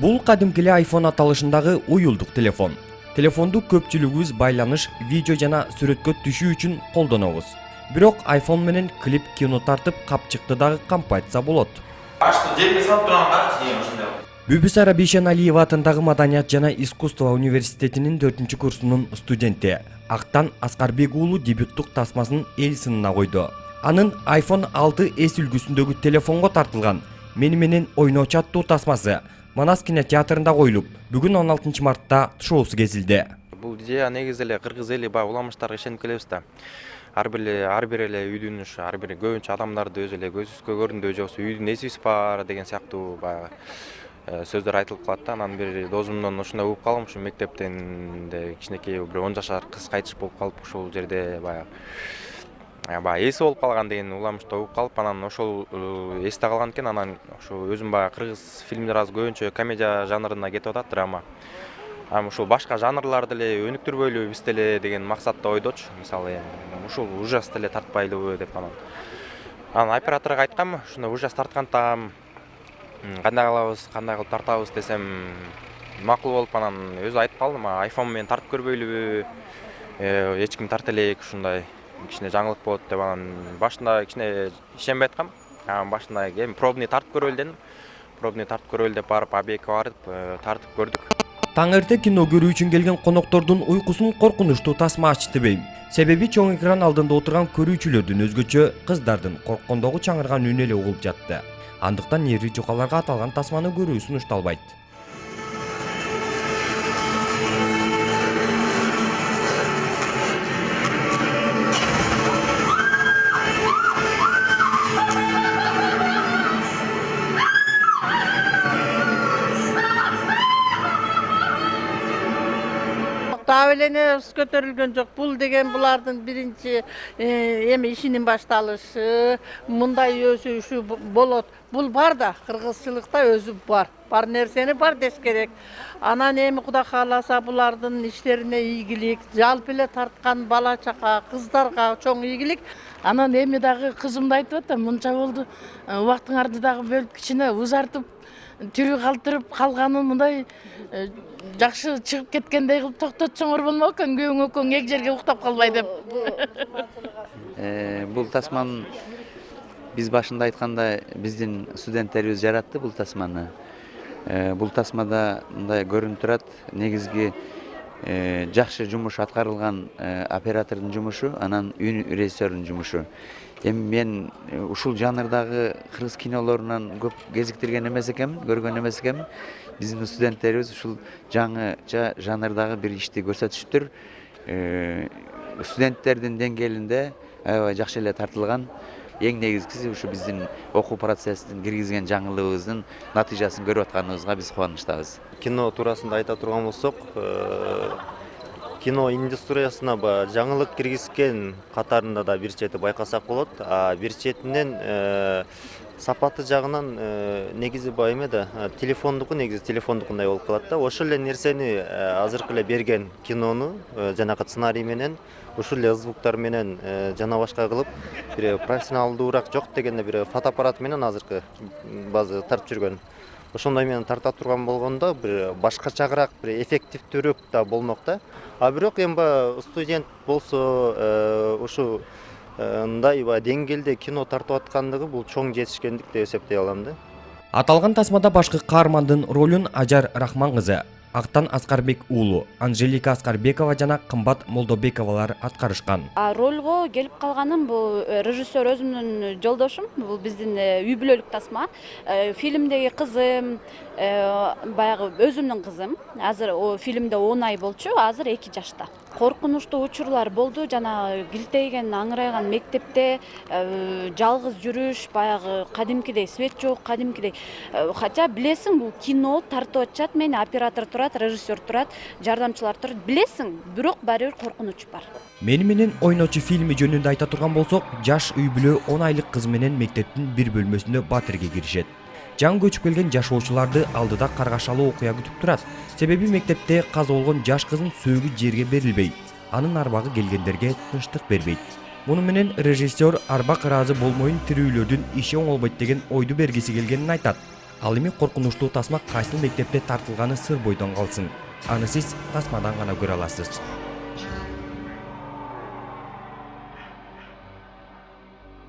Бул кадимкиле iPhone аталышындагы уюлдук телефон. Телефонду көпчүлүгүбүз байланыш, видео жана сүрөткө түшүү үчүн колдонобуз. Бирок iPhone менен клип, кино тартып капчыкты дагы кампайтса болот. Ашты жерге салып турганда жеген ошондой. Бүбүсара Бейшеналиева атындагы Маданият жана искусство университетинин 4-курсунун студенти Актан Аскарбек уулу дебюттук тасмасын эл сынына койду. Анын iPhone 6s үлгүсүндөгү телефонго тартылган «Мени менен ойночу» аттуу тасмасы Манас кинотеатрында коюлуп, бүгүн 16 мартта шоусу кезилди. Бул идея негизи эле кыргыз эли баягы уламыштарга ишенип келебиз да. Ар бир эле үйдүн ар бир көбүнчө адамдарды өзү эле көзүбүзгө көрүндү, же болбосо үйдүн эсибиз бар деген сыяктуу баягы сөздөр айтылып калат да. Анан бир досумдон ушундай угуп калгам, ушу мектептен кичинекей бир 10 жашар кыз кайтыш болуп калып, ушул жерде баягы эси болуп калган деген уламышты угуп калып, анан ошол эсте калган экен. Анан ошо өзүм баягы кыргыз фильмдер азыр көбүнчө комедия жанрына кетип атат, драма. Ушул башка жанрларды эле өнүктүрбөйлүбү биз деле деген максатта ойдочу. Мисалы ушул ужас деле тартпайлыбы деп анан операторго айткам, ушундай ужас тартканда кандай кылабыз, кандай кылып тартабыз десем макул болуп, анан өзү айтып калдым, iPhone менен тартып көрбөйлүбү, эч ким тарта элек, ушундай кичине жаңылык болот деп. Анан башында кичине ишенбей аткам. Башында эми пробный тартып көрөлү дедим. Пробный тартып көрөлү деп барып объектке барып тартып көрдүк. Таң эрте кино көрүү үчүн келген коноктордун уйкусун коркунучтуу тасма ачты бейм. Себеби чоң экран алдында отурган көрүүчүлөрдүн өзгөчө, кыздардын корккондогу чаңырган үнү эле угулуп жатты. Андыктан нервий жукаларга аталган тасманы көрүү сунушталбайт. Давление көтөрүлгөн жок. Бул деген булардын биринчи эми ишинин башталышы, мындай өсүшү болот. Бул бар да, кыргызчылыкта өзү бар. Бар нерсени бар деш керек. Анан эми Кудай кааласа булардын иштерине ийгилик, жалпы эле тарткан бала чака, кыздарга чоң ийгилик. Анан эми дагы кызым да айтып атам, мынча болду, убактыңарды дагы бөлүп кичине узартып, тирүү калтырып калганын мындай жакшы чыгып кеткендей кылып токтотсоңор болмок экен, күйөөң экөөң эки жерге уктап калбай деп. Бул тасманы биз башында айтканда биздин студенттерибиз жаратты бул тасманы. Бул тасмада мындай көрүнүп турат, негизги жакшы жумуш аткарылган оператордун жумушу, анан режиссердун жумушу. Эми мен ушул жанрдагы кыргыз кинолорунан көп кезиктирген эмес экенмин, көргөн эмес экенмин. Биздин студенттерибиз ушул жаңыча жанрдагы бир ишти көрсөтүшүптүр. Студенттердин деңгээлинде аябай жакшы эле тартылган. Эң негизгиси ушу биздин окуу процессин киргизген жаңылыгыбыздын натыйжасын көрүп атканыбызга биз кубанычтабыз. Кино туурасында айта турган болсок, кино индустриясына жаңылык киргизген катарында да бир чети байкасак болот. Бир четинен сапаты жагынан негизи эме да, телефондуку негизи телефондукундай болуп калат да. Ошол эле нерсени азыркы эле берген кинону жанагы сценарий менен, ушул эле звуктар менен жана башка кылып, бир профессионалдуураак жок дегенде бир фотоаппарат менен азыркы базы тартып жүргөн. Ошондой менен тарта турган болгондо бир башкачагыраак, бир эффективдүүрөөк да болмок да. Бирок эми студент болсо ушу мындай деңгээлде кино тартып аткандыгы бул чоң жетишкендик деп эсептей алам да. Аталган тасмада башкы каармандын ролун Ажар Рахман кызы, Актан Аскарбек уулу, Анжелика Аскарбекова жана Кымбат Молдобековалар аткарышкан. Ролго келип калганым бул режиссер өзүмдүн жолдошум, бул биздин үй бүлөлүк тасма. Фильмдеги кызым баягы өзүмдүн кызым. Азыр фильмде 10 ай болчу, азыр 2 жашта. Коркунучтуу учурлар болду, жана килтейген, аңырайган мектепте жалгыз жүрүш, баягы кадимкидей свет жок, кадимкидей. Хотя билесиң, бул кино тартып атышат, мени оператор турат, режиссер турат, жардамчылар турат, билесиң, бирок баары бир коркунуч бар. Мени менен ойночу фильми жөнүндө айта турган болсок, жаш үй бүлө 10 айлык кыз менен мектептин бир бөлмөсүндө батирге киришет. Жаңы көчүп келген жашоочуларды алдыда каргашалуу окуя күтүп турат. Себеби мектепте каза болгон жаш кыздын сөөгү жерге берилбейт. Анын арбагы келгендерге тынчтык бербейт. Муну менен режиссер арбак ыраазы болмоюн тирүүлөрдүн иши оңолбойт деген ойду бергиси келгенин айтат. Ал эми коркунучтуу тасма кайсыл мектепте тартылганы сыр бойдон калсын. Аны сиз тасмадан гана көрө аласыз.